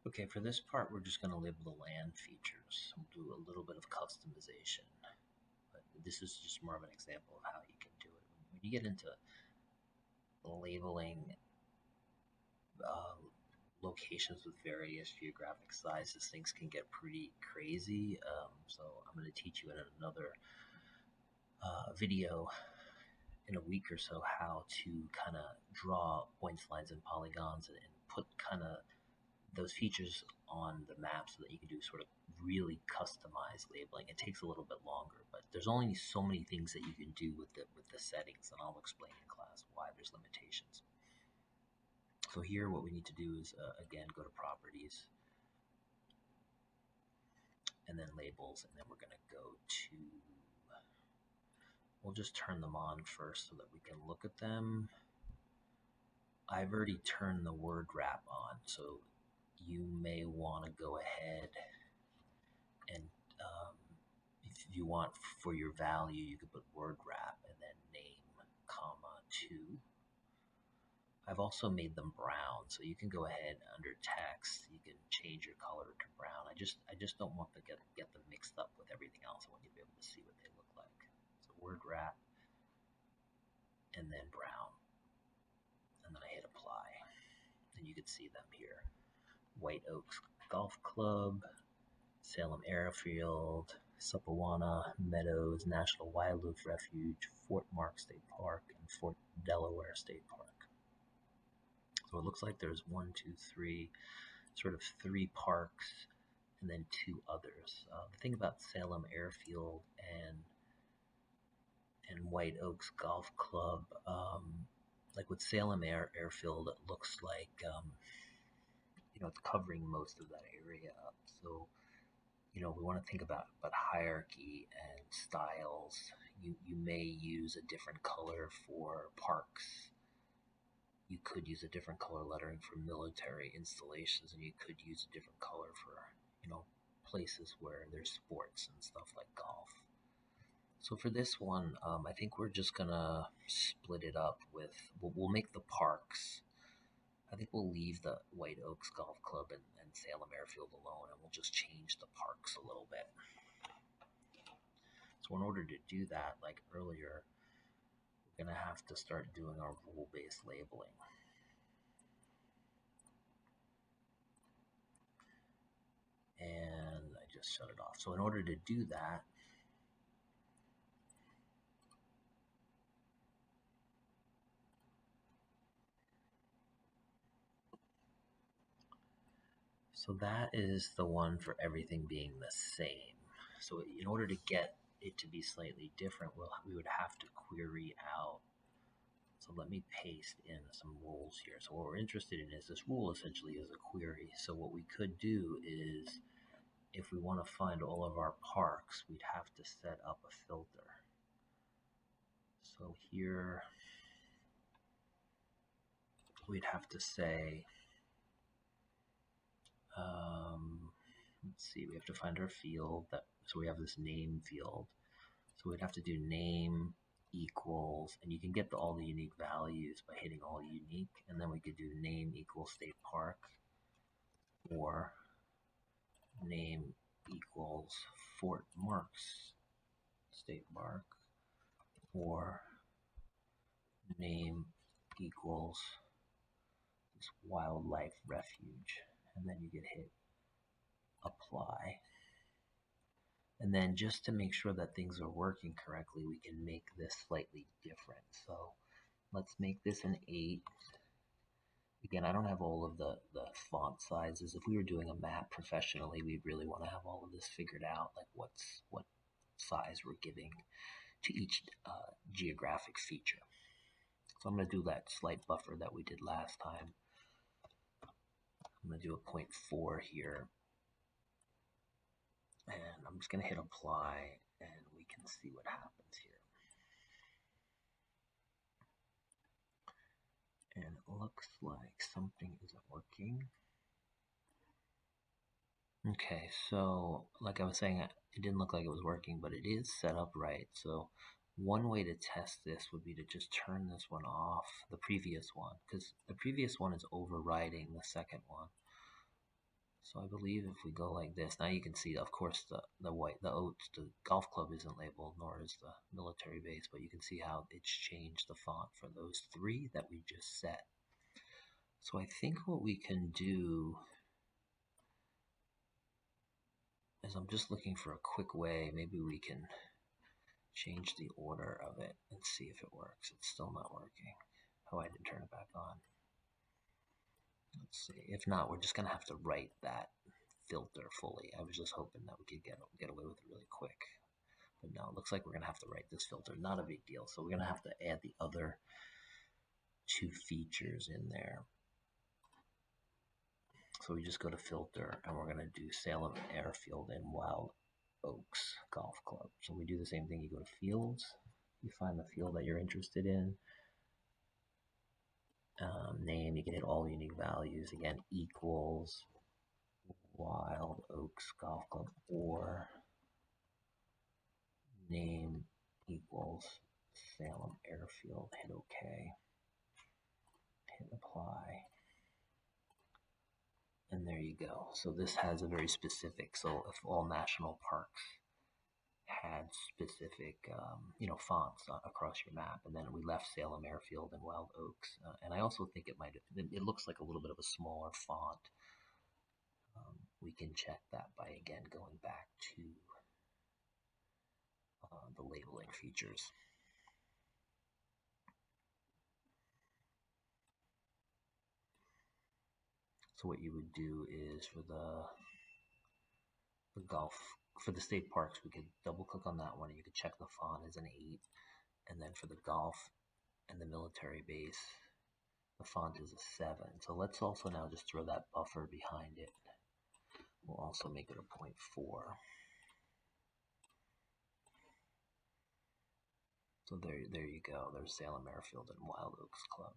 Okay, for this part, we're just going to label the land features. We'll do a little bit of customization, but this is just more of an example of how you can do it. When you get into labeling uh, locations with various geographic sizes, things can get pretty crazy. So I'm going to teach you in another video in a week or so how to kind of draw points, lines, and polygons and put kind of those features on the map so that you can do sort of really customized labeling. It takes a little bit longer, but there's only so many things that you can do with the settings, and I'll explain in class why there's limitations. So here what we need to do is, again, go to properties and then labels, and then we're going to go to, we'll just turn them on first so that we can look at them. I've already turned the word wrap on, so you may want to go ahead and if you want for your value, you could put word wrap and then name, comma, 2. I've also made them brown, so you can go ahead under text, you can change your color to brown. I just don't want to get them mixed up with everything else. I want you to be able to see what they look like. So word wrap and then brown, and then I hit apply, and you can see them here. White Oaks Golf Club, Salem Airfield, Suppawana Meadows National Wildlife Refuge, Fort Mark State Park, and Fort Delaware State Park. So it looks like there's 1, 2, 3, sort of 3 parks, and then 2 others. The thing about Salem Airfield and White Oaks Golf Club, like with Salem Airfield, it looks like it's covering most of that area up. So we want to think about hierarchy and styles. You may use a different color for parks. You could use a different color lettering for military installations, and you could use a different color for places where there's sports and stuff like golf. So for this one, I think we're just gonna split it up with, we'll make the parks. I think we'll leave the White Oaks Golf Club and Salem Airfield alone, and we'll just change the parks a little bit. So in order to do that, like earlier, we're going to have to start doing our rule-based labeling. And I just shut it off. So in order to do that, so that is the one for everything being the same. So in order to get it to be slightly different, we would have to query out. So let me paste in some rules here. So what we're interested in is this rule essentially is a query. So what we could do is, if we want to find all of our parks, we'd have to set up a filter. So here we'd have to say, let's see, we have to find our field. So we have this name field. So we'd have to do name equals, and you can get all the unique values by hitting all unique, and then we could do name equals state park, or name equals Fort Marks State Park, or name equals this wildlife refuge, and then you could hit apply. And then just to make sure that things are working correctly, we can make this slightly different. So let's make this an 8. Again, I don't have all of the font sizes. If we were doing a map professionally, we'd really want to have all of this figured out, like what size we're giving to each geographic feature. So I'm going to do that slight buffer that we did last time. I'm going to do a 0.4 here. And I'm just going to hit apply, and we can see what happens here. And it looks like something isn't working. Okay, so like I was saying, it didn't look like it was working, but it is set up right. So one way to test this would be to just turn this one off, the previous one, because the previous one is overriding the second one. So I believe if we go like this, now you can see, of course, the golf club isn't labeled, nor is the military base, but you can see how it's changed the font for those three that we just set. So I think what we can do is, I'm just looking for a quick way. Maybe we can change the order of it and see if it works. It's still not working. Oh, I didn't turn it back on. Let's see. If not, we're just gonna have to write that filter fully. I was just hoping that we could get away with it really quick, but no, it looks like we're gonna have to write this filter. Not a big deal. So we're gonna have to add the other two features in there. So we just go to filter and we're gonna do Salem Airfield and Wild Oaks Golf Club. So we do the same thing. You go to fields, you find the field that you're interested in. Name, you can hit all unique values. Again, equals Wild Oaks Golf Club, or name equals Salem Airfield. Hit OK. Hit apply. And there you go. So this has a very specific, so if all national parks had specific, fonts across your map, and then we left Salem Airfield and Wild Oaks. And I also think it looks like a little bit of a smaller font. We can check that by, again, going back to the labeling features. So what you would do is for the golf, for the state parks, we could double click on that one and you could check the font as an 8. And then for the golf and the military base, the font is a 7. So let's also now just throw that buffer behind it. We'll also make it a 0.4. So there you go. There's Salem Airfield and Wild Oaks Club.